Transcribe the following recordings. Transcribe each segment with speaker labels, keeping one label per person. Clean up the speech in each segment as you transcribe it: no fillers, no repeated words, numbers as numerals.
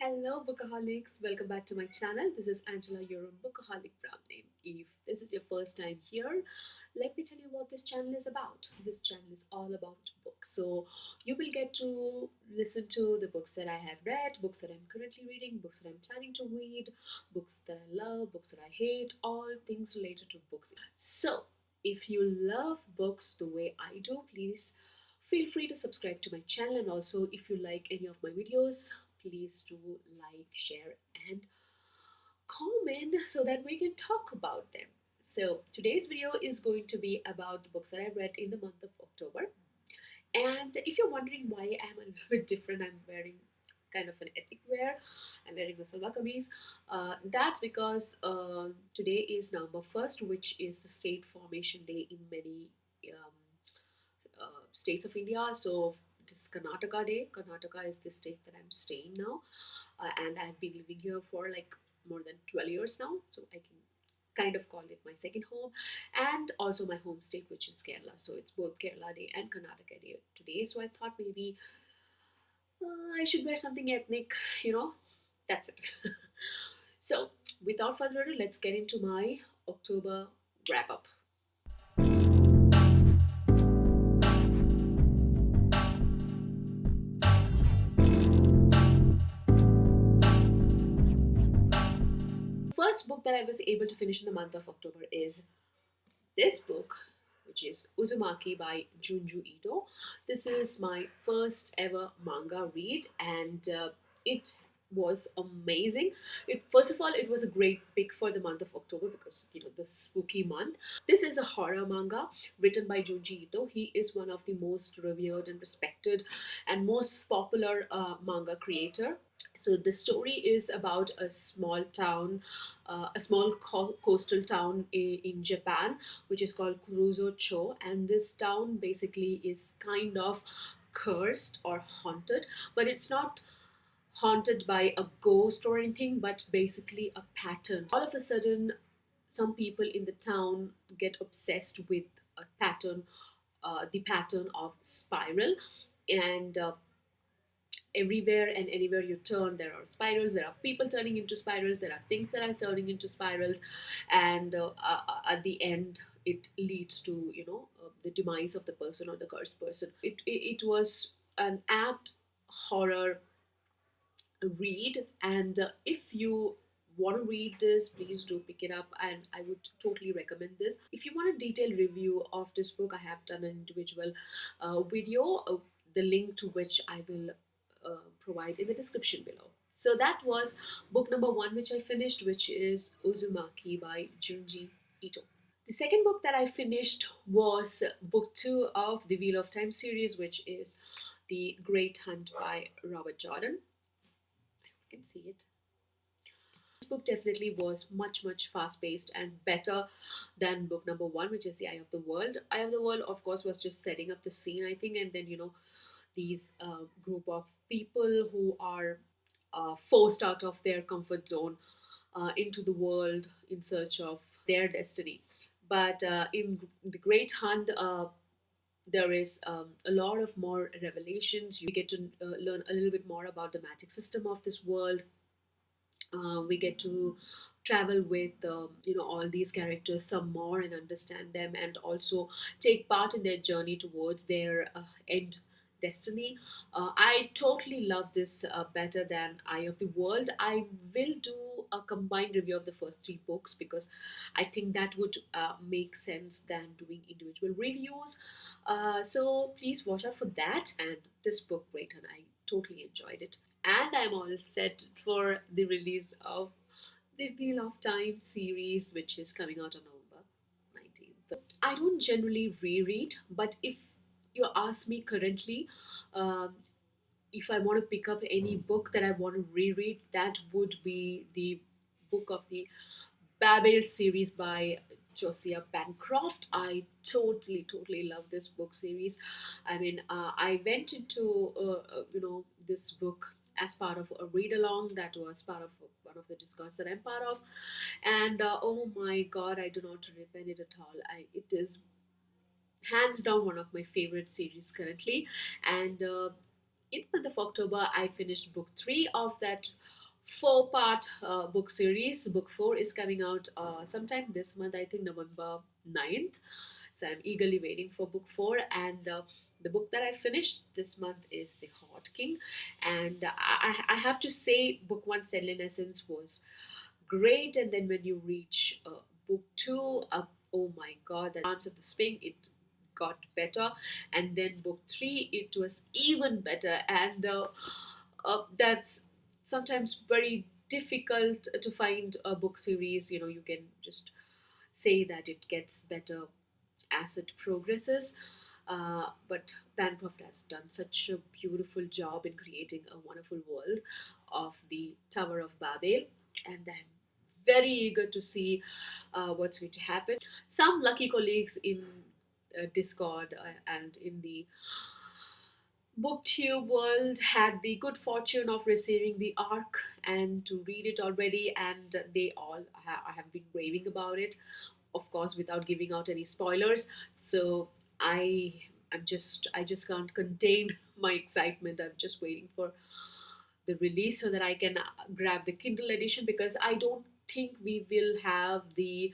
Speaker 1: Hello, bookaholics. Welcome back to my channel. This is Angela, your own bookaholic brand name. If this is your first time here, let me tell you what this channel is about. This channel is all about books. So, you will get to listen to the books that I have read, books that I'm currently reading, books that I'm planning to read, books that I love, books that I hate, all things related to books. So, if you love books the way I do, please feel free to subscribe to my channel, and also if you like any of my videos, please do like, share, and comment so that we can talk about them. So today's video is going to be about the books that I read in the month of October. And if you're wondering why I'm a little bit different, I'm wearing kind of an ethnic wear. I'm wearing a salwar kameez. That's because today is November 1st, which is the state formation day in many um, states of India. So it is Karnataka Day. Karnataka is the state that I'm staying now, and I've been living here for like more than 12 years now. So I can kind of call it my second home, and also my home state, which is Kerala. So it's both Kerala Day and Karnataka Day today. So I thought maybe I should wear something ethnic. You know, that's it. So without further ado, let's get into my October wrap up. First book that I was able to finish in the month of October is this book, which is Uzumaki by Junju Ito. This is my first ever manga read, and it was amazing. First of all, it was a great pick for the month of October because the spooky month. This is a horror manga written by Junji Ito. He is one of the most revered and respected and most popular manga creator. So the story is about a small town, a small coastal town in Japan, which is called Kuruzo-cho, and this town basically is kind of cursed or haunted, but it's not haunted by a ghost or anything, but basically a pattern. All of a sudden, some people in the town get obsessed with a pattern, the pattern of spiral, and everywhere and anywhere you turn there are spirals, there are people turning into spirals, there are things that are turning into spirals, and at the end it leads to the demise of the person or the cursed person. It was an apt horror read, and if you want to read this, please do pick it up, and I would totally recommend this. If you want a detailed review of this book, I have done an individual video, the link to which I will provide in the description below. So that was book number one, which I finished, which is Uzumaki by Junji Ito. The second book that I finished was book two of the Wheel of Time series, which is The Great Hunt by Robert Jordan. I hope you can see it. This book definitely was much fast paced and better than book number one, which is The Eye of the World. Eye of the World, of course, was just setting up the scene, I think, and then these group of people who are forced out of their comfort zone into the world in search of their destiny. But in The Great Hunt, there is a lot of more revelations. You get to learn a little bit more about the magic system of this world. We get to travel with all these characters some more and understand them, and also take part in their journey towards their end destiny. I totally love this better than Eye of the World. I will do a combined review of the first three books because I think that would make sense than doing individual reviews. So please watch out for that. And this book, Great, and I totally enjoyed it. And I'm all set for the release of the Wheel of Time series, which is coming out on November 19th. I don't generally reread, but if you ask me currently, um, if I want to pick up any book that I want to reread, that would be the book of the Babel series by Josiah Bancroft. I totally love this book series. I mean, I went into this book as part of a read along that was part of one of the discords that I'm part of, and oh my God, I do not repent it at all. It is hands down one of my favorite series currently, and in the month of October, I finished book three of that four-part book series. Book four is coming out sometime this month, I think November 9th. So I'm eagerly waiting for book four. And the book that I finished this month is The Hot King. And I have to say, book one, Selene Essence, was great. And then when you reach book two, oh my god, the Arms of the Spring, it got better. And then book three, it was even better. And that's sometimes very difficult to find a book series. You know, you can just say that it gets better as it progresses. But Bancroft has done such a beautiful job in creating a wonderful world of the Tower of Babel, and I'm very eager to see what's going to happen. Some lucky colleagues in Discord and in the booktube world had the good fortune of receiving the arc and to read it already, and they all have been raving about it, of course without giving out any spoilers. So i I just can't contain my excitement. I'm just waiting for the release so that I can grab the Kindle edition, because I don't think we will have the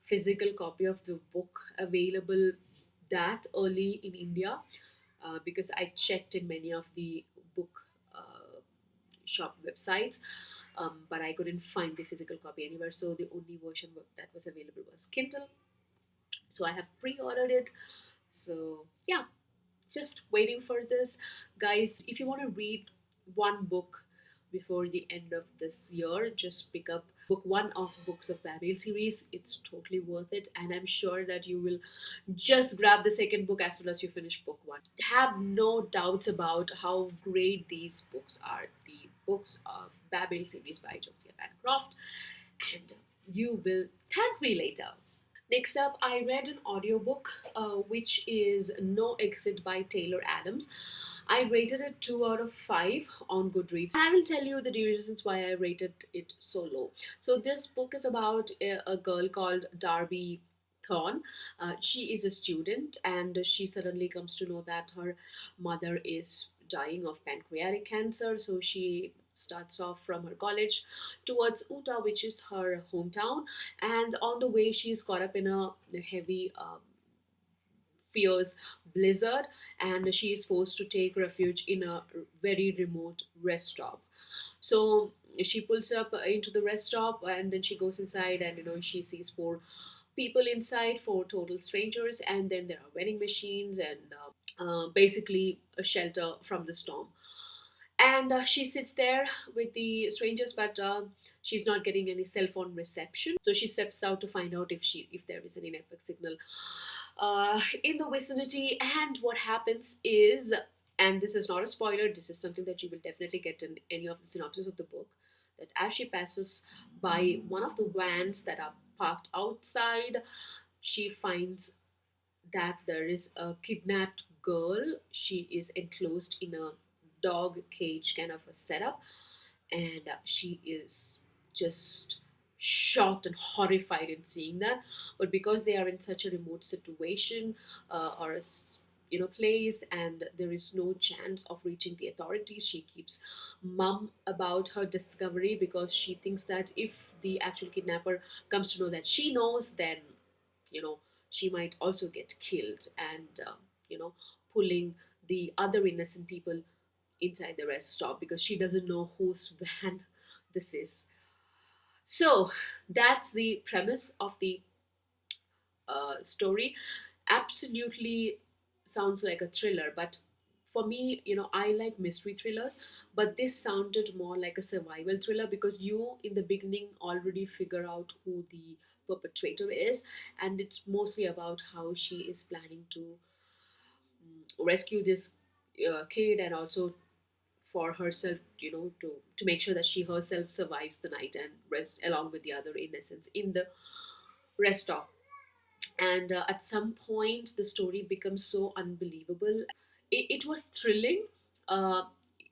Speaker 1: physical copy of the book available that early in India, because I checked in many of the book shop websites, but I couldn't find the physical copy anywhere. So the only version that was available was Kindle. So I have pre-ordered it. So yeah, just waiting for this, guys. If you want to read one book before the end of this year, just pick up book one of Books of Babel series. It's totally worth it, and I'm sure that you will just grab the second book as soon as you finish book one. Have no doubts about how great these books are, the Books of Babel series by Josiah Bancroft, and you will thank me later. Next up, I read an audiobook which is No Exit by Taylor Adams. I rated it 2 out of 5 on Goodreads. I will tell you the reasons why I rated it so low. So, this book is about a girl called Darby Thorne. She is a student, and she suddenly comes to know that her mother is dying of pancreatic cancer. So, she starts off from her college towards Utah, which is her hometown, and on the way she is caught up in a heavy fierce blizzard, and she is forced to take refuge in a very remote rest stop. So she pulls up into the rest stop, and then she goes inside, and she sees four people inside, four total strangers, and then there are vending machines and basically a shelter from the storm. And she sits there with the strangers, but she's not getting any cell phone reception. So she steps out to find out if there is any network signal in the vicinity. And what happens is, and this is not a spoiler, this is something that you will definitely get in any of the synopsis of the book, that as she passes by one of the vans that are parked outside, she finds that there is a kidnapped girl. She is enclosed in a dog cage kind of a setup, and she is just shocked and horrified in seeing that. But because they are in such a remote situation, or a place, and there is no chance of reaching the authorities, she keeps mum about her discovery, because she thinks that if the actual kidnapper comes to know that she knows, then you know she might also get killed, and pulling the other innocent people inside the rest stop, because she doesn't know whose van this is. So that's the premise of the story. Absolutely sounds like a thriller, but for me, I like mystery thrillers, but this sounded more like a survival thriller, because you in the beginning already figure out who the perpetrator is, and it's mostly about how she is planning to rescue this kid, and also for herself, to make sure that she herself survives the night and rest along with the other innocents in the rest stop. And at some point the story becomes so unbelievable. It was thrilling, uh,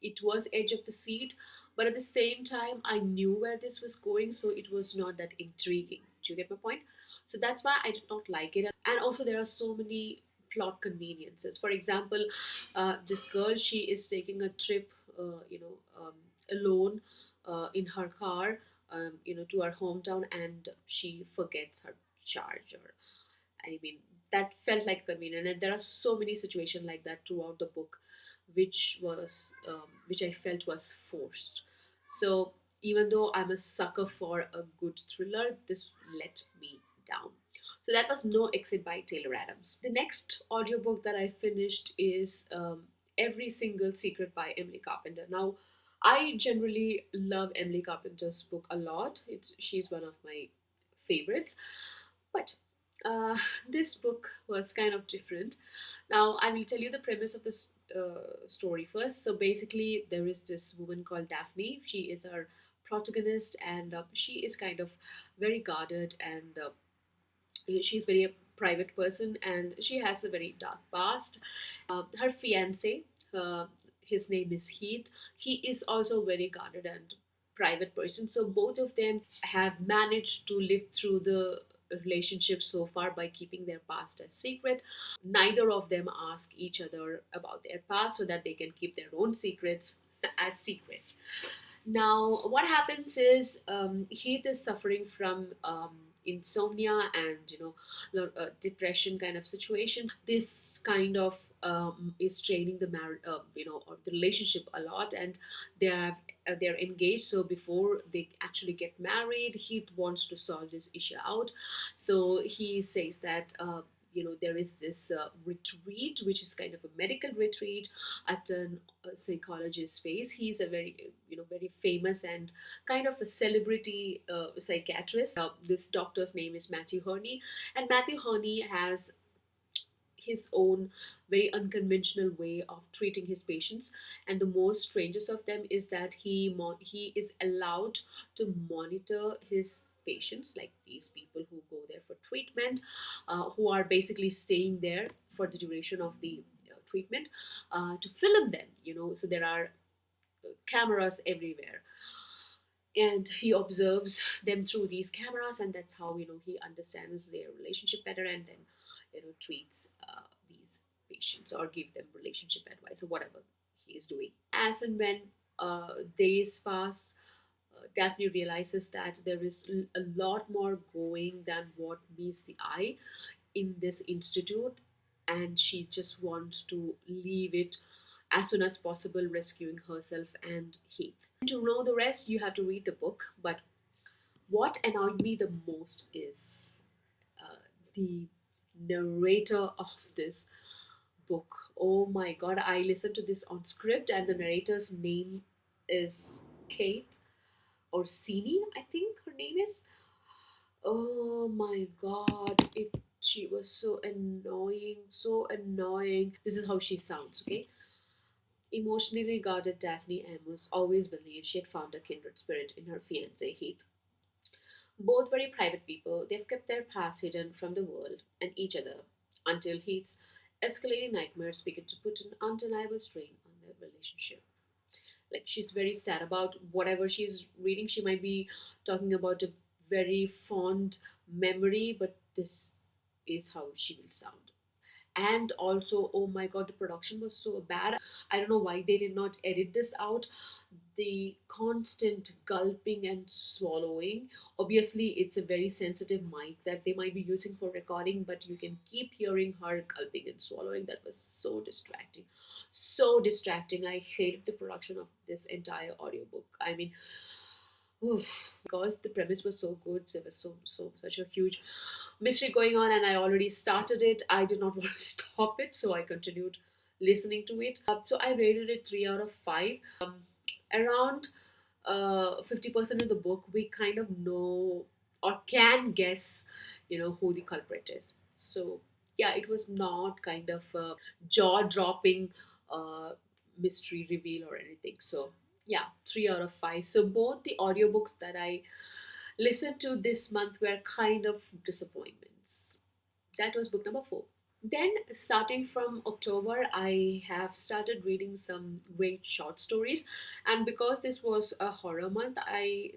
Speaker 1: it was edge of the seat, but at the same time I knew where this was going, so it was not that intriguing. Do you get my point? So that's why I did not like it. And also there are so many plot conveniences. For example, this girl, she is taking a trip, alone in her car, to her hometown, and she forgets her charger. I mean, that felt like convenient, and there are so many situations like that throughout the book, which I felt was forced. So even though I'm a sucker for a good thriller, this let me down. So that was No Exit by Taylor Adams. The next audiobook that I finished is Every Single Secret by Emily Carpenter. Now, I generally love Emily Carpenter's book a lot. She's one of my favorites. But uh, this book was kind of different. Now, I will tell you the premise of this story first. So, basically, there is this woman called Daphne. She is our protagonist, and she is kind of very guarded, and she's very a private person, and she has a very dark past. Her fiance, uh, his name is Heath. He is also very guarded and private person. So both of them have managed to live through the relationship so far by keeping their past as secret. Neither of them ask each other about their past so that they can keep their own secrets as secrets. Now, what happens is Heath is suffering from insomnia and depression kind of situation. This kind of is straining the or the relationship a lot, and they are they're engaged. So before they actually get married, Heath wants to solve this issue out. So he says that. There is this retreat, which is kind of a medical retreat at a psychologist's place. He's a very very famous and kind of a celebrity psychiatrist. This doctor's name is Matthew Herney, and Matthew Herney has his own very unconventional way of treating his patients. And the most strangest of them is that he is allowed to monitor his patients, like these people who go there for treatment, who are basically staying there for the duration of the treatment, to film them. So there are cameras everywhere, and he observes them through these cameras, and that's how he understands their relationship better, and then treats these patients or give them relationship advice or whatever he is doing. As and when days pass, Daphne realizes that there is a lot more going than what meets the eye in this institute, and she just wants to leave it as soon as possible, rescuing herself and Heath. To know the rest, you have to read the book. But what annoyed me the most is the narrator of this book. Oh my god, I listened to this on script, and the narrator's name is Kate Orsini, I think her name is. Oh my god, she was so annoying, so annoying. This is how she sounds, okay? Emotionally guarded Daphne Amos always believed she had found a kindred spirit in her fiancé Heath. Both very private people, they've kept their past hidden from the world and each other until Heath's escalating nightmares begin to put an undeniable strain on their relationship. Like, she's very sad about whatever she's reading. She might be talking about a very fond memory, but this is how she will sound. And also, oh my god, the production was so bad. I don't know why they did not edit this out. The constant gulping and swallowing. Obviously, it's a very sensitive mic that they might be using for recording, but you can keep hearing her gulping and swallowing. That was so distracting. So distracting. I hated the production of this entire audiobook. I mean, oof, because the premise was so good, there was such a huge mystery going on, and I already started it. I did not want to stop it, so I continued listening to it. So I rated it 3 out of 5. Around 50% of the book, we kind of know or can guess, who the culprit is. So yeah, it was not kind of a jaw-dropping uh, mystery reveal or anything. So yeah, 3 out of 5. So both the audiobooks that I listened to this month were kind of disappointments. That was book number 4. Then, starting from October, I have started reading some great short stories, and because this was a horror month, I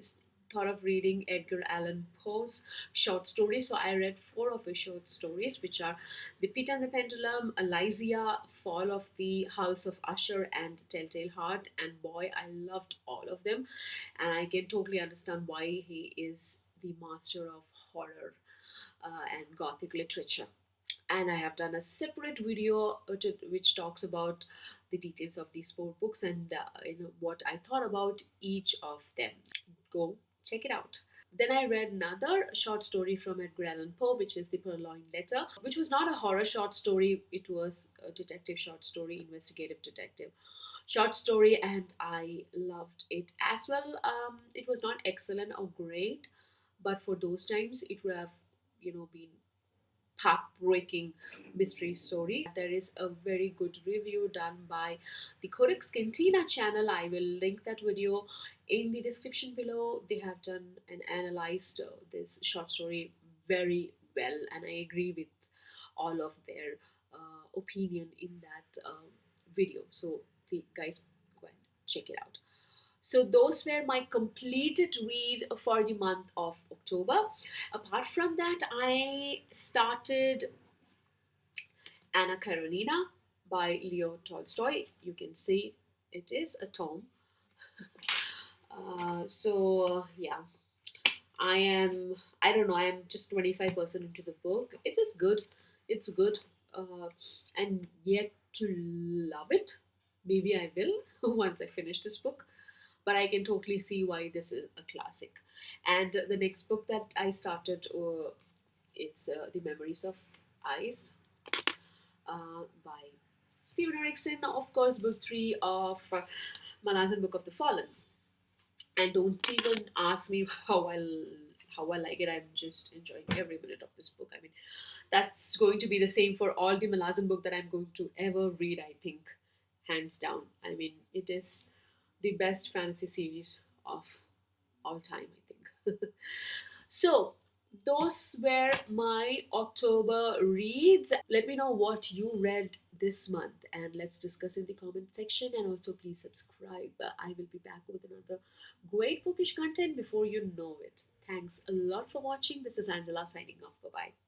Speaker 1: thought of reading Edgar Allan Poe's short stories. So I read four of his short stories, which are The Pit and the Pendulum, Elysia, Fall of the House of Usher, and Telltale Heart. And boy, I loved all of them. And I can totally understand why he is the master of horror and gothic literature. And I have done a separate video which talks about the details of these four books and what I thought about each of them. Go check it out. Then I read another short story from Edgar Allan Poe, which is The Purloined Letter, which was not a horror short story. It was a detective short story, investigative detective short story, and I loved it as well. It was not excellent or great, but for those times, it would have, been heartbreaking mystery story. There is a very good review done by the Codex Cantina channel. I will link that video in the description below. They have done and analyzed this short story very well, and I agree with all of their opinion in that video. So, the guys, go and check it out. So those were my completed read for the month of October. Apart from that, I started Anna Karenina by Leo Tolstoy. You can see it is a tome. Yeah, I don't know, I am just 25% into the book. It is good. It's good. I'm yet to love it. Maybe I will once I finish this book, but I can totally see why this is a classic. And the next book that I started is The Memories of Ice by Stephen Erickson. Of course, book three of Malazan Book of the Fallen. And don't even ask me how I like it. I'm just enjoying every minute of this book. I mean, that's going to be the same for all the Malazan book that I'm going to ever read, I think, hands down. I mean, it is the best fantasy series of all time, I think. So, those were my October reads. Let me know what you read this month and let's discuss in the comment section. And also, please subscribe. I will be back with another great bookish content before you know it. Thanks a lot for watching. This is Angela signing off. Bye bye.